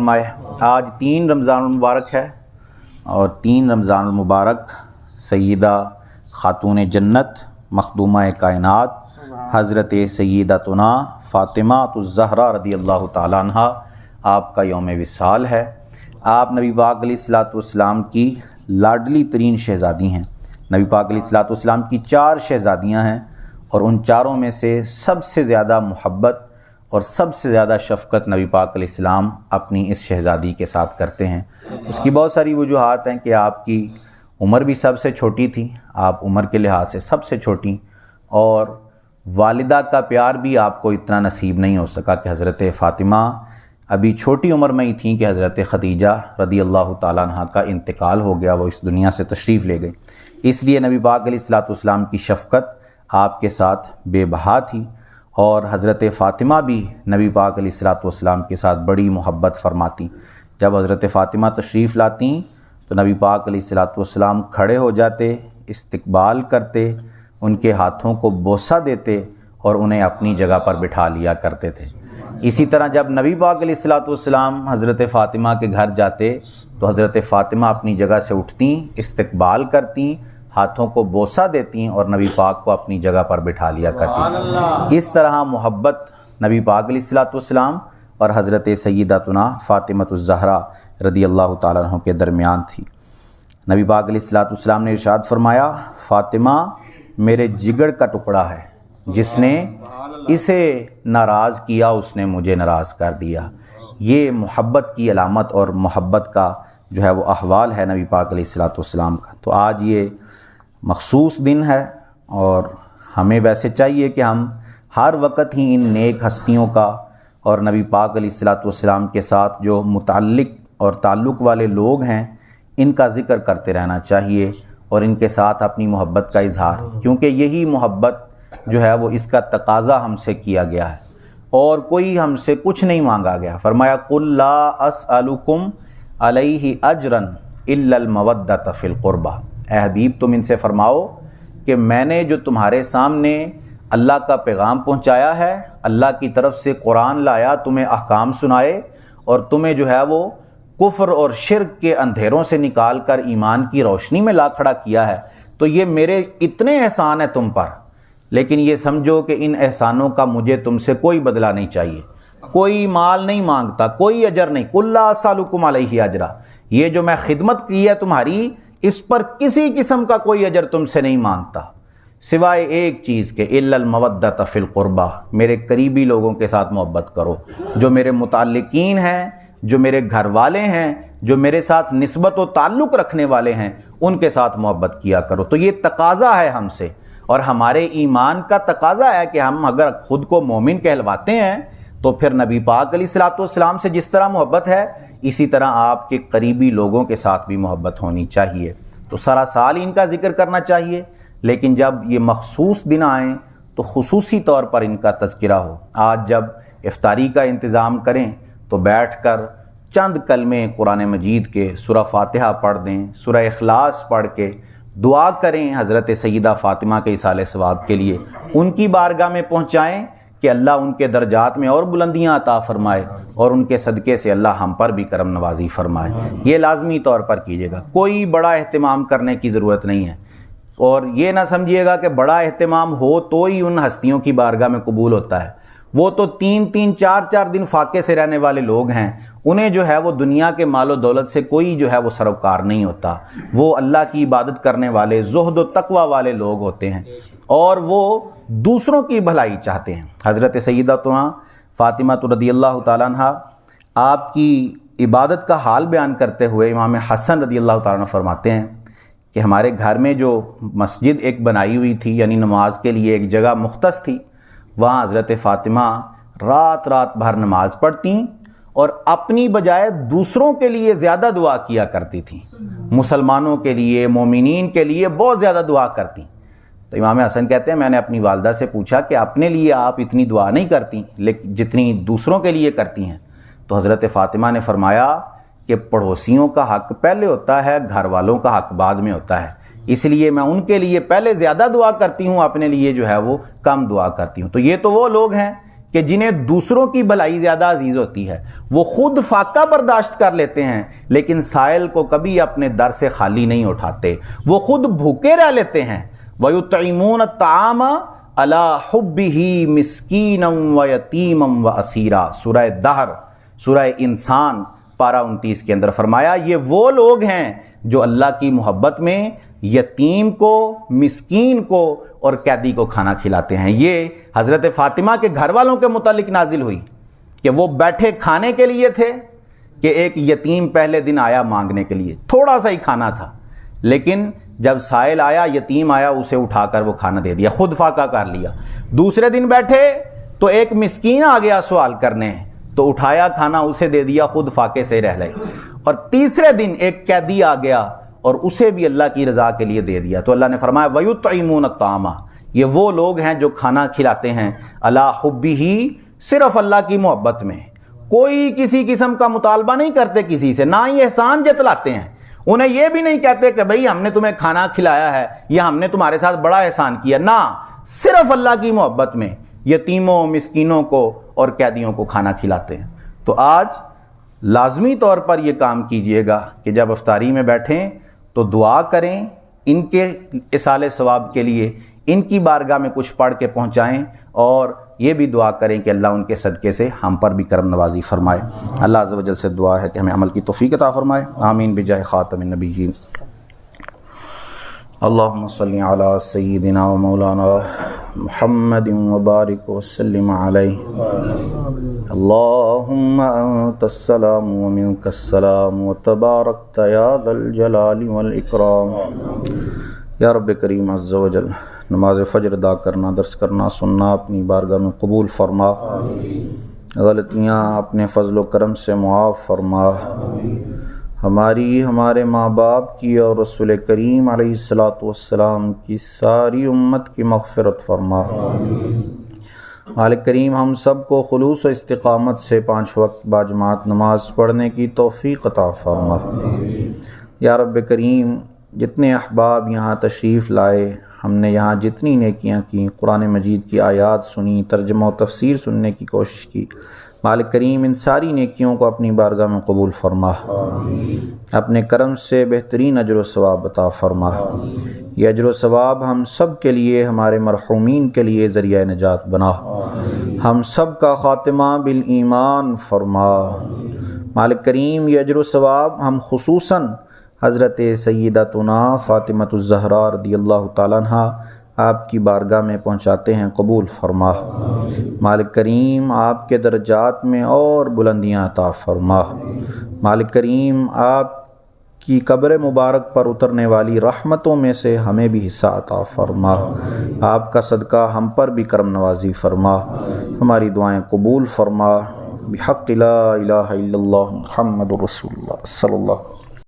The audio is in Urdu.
فرمائے۔ آج 3 رمضان المبارک ہے اور 3 رمضان المبارک سیدہ خاتون جنت مخدومہ کائنات حضرت سیدتنا فاطمہ الزہرا رضی اللہ تعالیٰ عنہ آپ کا یوم وصال ہے۔ آپ نبی پاک علیہ الصلوۃ والسلام کی لاڈلی ترین شہزادی ہیں۔ نبی پاک علیہ الصلوۃ والسلام کی 4 شہزادیاں ہیں اور ان چاروں میں سے سب سے زیادہ محبت اور سب سے زیادہ شفقت نبی پاک علیہ السلام اپنی اس شہزادی کے ساتھ کرتے ہیں۔ اس کی بہت ساری وجوہات ہیں کہ آپ کی عمر بھی سب سے چھوٹی تھی، آپ عمر کے لحاظ سے سب سے چھوٹی، اور والدہ کا پیار بھی آپ کو اتنا نصیب نہیں ہو سکا کہ حضرت فاطمہ ابھی چھوٹی عمر میں ہی تھیں کہ حضرت خدیجہ رضی اللہ تعالیٰ عنہ کا انتقال ہو گیا، وہ اس دنیا سے تشریف لے گئی۔ اس لیے نبی پاک علیہ الصلوۃ والسلام کی شفقت آپ کے ساتھ بے بہا تھی، اور حضرت فاطمہ بھی نبی پاک علیہ الصلوۃ والسلام کے ساتھ بڑی محبت فرماتی۔ جب حضرت فاطمہ تشریف لاتی تو نبی پاک علیہ الصلوۃ والسلام کھڑے ہو جاتے، استقبال کرتے، ان کے ہاتھوں کو بوسہ دیتے اور انہیں اپنی جگہ پر بٹھا لیا کرتے تھے۔ اسی طرح جب نبی پاک علیہ الصلوۃ والسلام حضرت فاطمہ کے گھر جاتے تو حضرت فاطمہ اپنی جگہ سے اٹھتیں، استقبال کرتیں، ہاتھوں کو بوسہ دیتی اور نبی پاک کو اپنی جگہ پر بٹھا لیا کرتی۔ اس طرح محبت نبی پاک علیہ الصلوۃ والسلام اور حضرت سیدتنا فاطمہ الزہرا رضی اللہ تعالیٰ عنہ کے درمیان تھی۔ نبی پاک علیہ الصلوۃ والسلام نے ارشاد فرمایا، فاطمہ میرے جگر کا ٹکڑا ہے، جس نے اسے ناراض کیا اس نے مجھے ناراض کر دیا۔ یہ محبت کی علامت اور محبت کا جو ہے وہ احوال ہے نبی پاک علیہ الصلوۃ والسلام کا۔ تو آج یہ مخصوص دن ہے اور ہمیں ویسے چاہیے کہ ہم ہر وقت ہی ان نیک ہستیوں کا اور نبی پاک علیہ الصلوۃ والسلام کے ساتھ جو متعلق اور تعلق والے لوگ ہیں ان کا ذکر کرتے رہنا چاہیے اور ان کے ساتھ اپنی محبت کا اظہار، کیونکہ یہی محبت جو ہے وہ اس کا تقاضا ہم سے کیا گیا ہے اور کوئی ہم سے کچھ نہیں مانگا گیا۔ فرمایا قُل لا اسألکم علیہ اجرا الا المودۃ فی القربہ، اے حبیب تم ان سے فرماؤ کہ میں نے جو تمہارے سامنے اللہ کا پیغام پہنچایا ہے، اللہ کی طرف سے قرآن لایا، تمہیں احکام سنائے اور تمہیں جو ہے وہ کفر اور شرک کے اندھیروں سے نکال کر ایمان کی روشنی میں لا کھڑا کیا ہے، تو یہ میرے اتنے احسان ہیں تم پر، لیکن یہ سمجھو کہ ان احسانوں کا مجھے تم سے کوئی بدلہ نہیں چاہیے، کوئی مال نہیں مانگتا، کوئی اجر نہیں۔ قُل لا اسألکم علیہ اجرا، یہ جو میں خدمت کی ہے تمہاری، اس پر کسی قسم کا کوئی اجر تم سے نہیں مانگتا، سوائے ایک چیز کے، الا المودۃ فی القربہ، میرے قریبی لوگوں کے ساتھ محبت کرو، جو میرے متعلقین ہیں، جو میرے گھر والے ہیں، جو میرے ساتھ نسبت و تعلق رکھنے والے ہیں، ان کے ساتھ محبت کیا کرو۔ تو یہ تقاضا ہے ہم سے، اور ہمارے ایمان کا تقاضا ہے کہ ہم اگر خود کو مومن کہلواتے ہیں تو پھر نبی پاک علیہ الصلوۃ والسلام سے جس طرح محبت ہے اسی طرح آپ کے قریبی لوگوں کے ساتھ بھی محبت ہونی چاہیے۔ تو سارا سال ان کا ذکر کرنا چاہیے، لیکن جب یہ مخصوص دن آئیں تو خصوصی طور پر ان کا تذکرہ ہو۔ آج جب افطاری کا انتظام کریں تو بیٹھ کر چند کلمے قرآن مجید کے سورہ فاتحہ پڑھ دیں، سورہ اخلاص پڑھ کے دعا کریں حضرت سیدہ فاطمہ کے ایصال ثواب کے لیے، ان کی بارگاہ میں پہنچائیں کہ اللہ ان کے درجات میں اور بلندیاں عطا فرمائے اور ان کے صدقے سے اللہ ہم پر بھی کرم نوازی فرمائے۔ یہ لازمی طور پر کیجیے گا، کوئی بڑا اہتمام کرنے کی ضرورت نہیں ہے، اور یہ نہ سمجھیے گا کہ بڑا اہتمام ہو تو ہی ان ہستیوں کی بارگاہ میں قبول ہوتا ہے۔ وہ تو 3 4 دن فاقے سے رہنے والے لوگ ہیں، انہیں جو ہے وہ دنیا کے مال و دولت سے کوئی جو ہے وہ سروکار نہیں ہوتا، وہ اللہ کی عبادت کرنے والے زہد و تقوی والے لوگ ہوتے ہیں اور وہ دوسروں کی بھلائی چاہتے ہیں۔ حضرت سیدتنا فاطمہ رضی اللہ تعالیٰ عنہ آپ کی عبادت کا حال بیان کرتے ہوئے امام حسن رضی اللہ تعالیٰ عنہ فرماتے ہیں کہ ہمارے گھر میں جو مسجد ایک بنائی ہوئی تھی، یعنی نماز کے لیے ایک جگہ مختص تھی، وہاں حضرت فاطمہ رات بھر نماز پڑھتیں اور اپنی بجائے دوسروں کے لیے زیادہ دعا کیا کرتی تھیں، مسلمانوں کے لیے، مومنین کے لیے بہت زیادہ دعا کرتی۔ تو امام حسن کہتے ہیں میں نے اپنی والدہ سے پوچھا کہ اپنے لیے آپ اتنی دعا نہیں کرتی لیکن جتنی دوسروں کے لیے کرتی ہیں؟ تو حضرت فاطمہ نے فرمایا کہ پڑوسیوں کا حق پہلے ہوتا ہے، گھر والوں کا حق بعد میں ہوتا ہے، اس لیے میں ان کے لیے پہلے زیادہ دعا کرتی ہوں، اپنے لیے جو ہے وہ کم دعا کرتی ہوں۔ تو یہ تو وہ لوگ ہیں کہ جنہیں دوسروں کی بھلائی زیادہ عزیز ہوتی ہے، وہ خود فاقہ برداشت کر لیتے ہیں لیکن سائل کو کبھی اپنے در سے خالی نہیں اٹھاتے، وہ خود بھوکے رہ لیتے ہیں۔ وَيُطْعِمُونَ الطَّعَامَ عَلَىٰ حُبِّهِ مِسْكِينًا وَيَتِيمًا وَأَسِيرًا، سورہ دہر، سورہ انسان پارہ 29 کے اندر فرمایا یہ وہ لوگ ہیں جو اللہ کی محبت میں یتیم کو، مسکین کو اور قیدی کو کھانا کھلاتے ہیں۔ یہ حضرت فاطمہ کے گھر والوں کے متعلق نازل ہوئی کہ وہ بیٹھے کھانے کے لیے تھے کہ ایک یتیم پہلے دن آیا مانگنے کے لیے، تھوڑا سا ہی کھانا تھا، لیکن جب سائل آیا، یتیم آیا، اسے اٹھا کر وہ کھانا دے دیا، خود فاقہ کر لیا۔ دوسرے دن بیٹھے تو ایک مسکین آ گیا سوال کرنے، تو اٹھایا کھانا، اسے دے دیا، خود فاقے سے رہ لے۔ اور تیسرے دن ایک قیدی آ گیا اور اسے بھی اللہ کی رضا کے لیے دے دیا۔ تو اللہ نے فرمایا وَيُطْعِمُونَ الطَّعَامَ، یہ وہ لوگ ہیں جو کھانا کھلاتے ہیں عَلَىٰ حُبِّهِ، صرف اللہ کی محبت میں، کوئی کسی قسم کا مطالبہ نہیں کرتے کسی سے، نہ ہی احسان جتلاتے ہیں، انہیں یہ بھی نہیں کہتے کہ بھئی ہم نے تمہیں کھانا کھلایا ہے یا ہم نے تمہارے ساتھ بڑا احسان کیا، نہ، صرف اللہ کی محبت میں یتیموں، مسکینوں کو اور قیدیوں کو کھانا کھلاتے ہیں۔ تو آج لازمی طور پر یہ کام کیجئے گا کہ جب افطاری میں بیٹھیں تو دعا کریں، ان کے اصالِ ثواب کے لیے ان کی بارگاہ میں کچھ پڑھ کے پہنچائیں، اور یہ بھی دعا کریں کہ اللہ ان کے صدقے سے ہم پر بھی کرم نوازی فرمائے۔ اللہ عز و جل سے دعا ہے کہ ہمیں عمل کی توفیق عطا فرمائے، آمین بجاہ خاتم النبیین۔ اللہم صلی علی سیدنا و مولانا محمد وبارک وسلم علیہ۔ اللہم انت السلام ومنک السلام وتبارکت یا ذا الجلال والاکرام۔ یا رب کریم عز و جل، نماز فجر ادا کرنا، درس کرنا، سننا اپنی بارگاہ میں قبول فرما، غلطیاں اپنے فضل و کرم سے معاف فرما، ہماری، ہمارے ماں باپ کی اور رسول کریم علیہ السلام کی ساری امت کی مغفرت فرما۔ مالک کریم ہم سب کو خلوص و استقامت سے 5 وقت باجماعت نماز پڑھنے کی توفیق عطا فرما۔ یا رب کریم جتنے احباب یہاں تشریف لائے، ہم نے یہاں جتنی نیکیاں کی، قرآن مجید کی آیات سنی، ترجمہ و تفسیر سننے کی کوشش کی، مالک کریم ان ساری نیکیوں کو اپنی بارگاہ میں قبول فرما، اپنے کرم سے بہترین اجر و ثواب عطا فرما۔ یہ اجر و ثواب ہم سب کے لیے، ہمارے مرحومین کے لیے ذریعہ نجات بنا، ہم سب کا خاتمہ بالایمان فرما۔ مالک کریم یہ اجر و ثواب ہم خصوصاً حضرت سیدتنا فاطمۃ الزہرا رضی اللہ تعالیٰ عنہا آپ کی بارگاہ میں پہنچاتے ہیں، قبول فرما۔ مالک کریم آپ کے درجات میں اور بلندیاں عطا فرما۔ مالک کریم آپ کی قبر مبارک پر اترنے والی رحمتوں میں سے ہمیں بھی حصہ عطا فرما، آپ کا صدقہ ہم پر بھی کرم نوازی فرما، ہماری دعائیں قبول فرما، بحق لا الہ الا اللہ محمد رسول اللہ صلی اللہ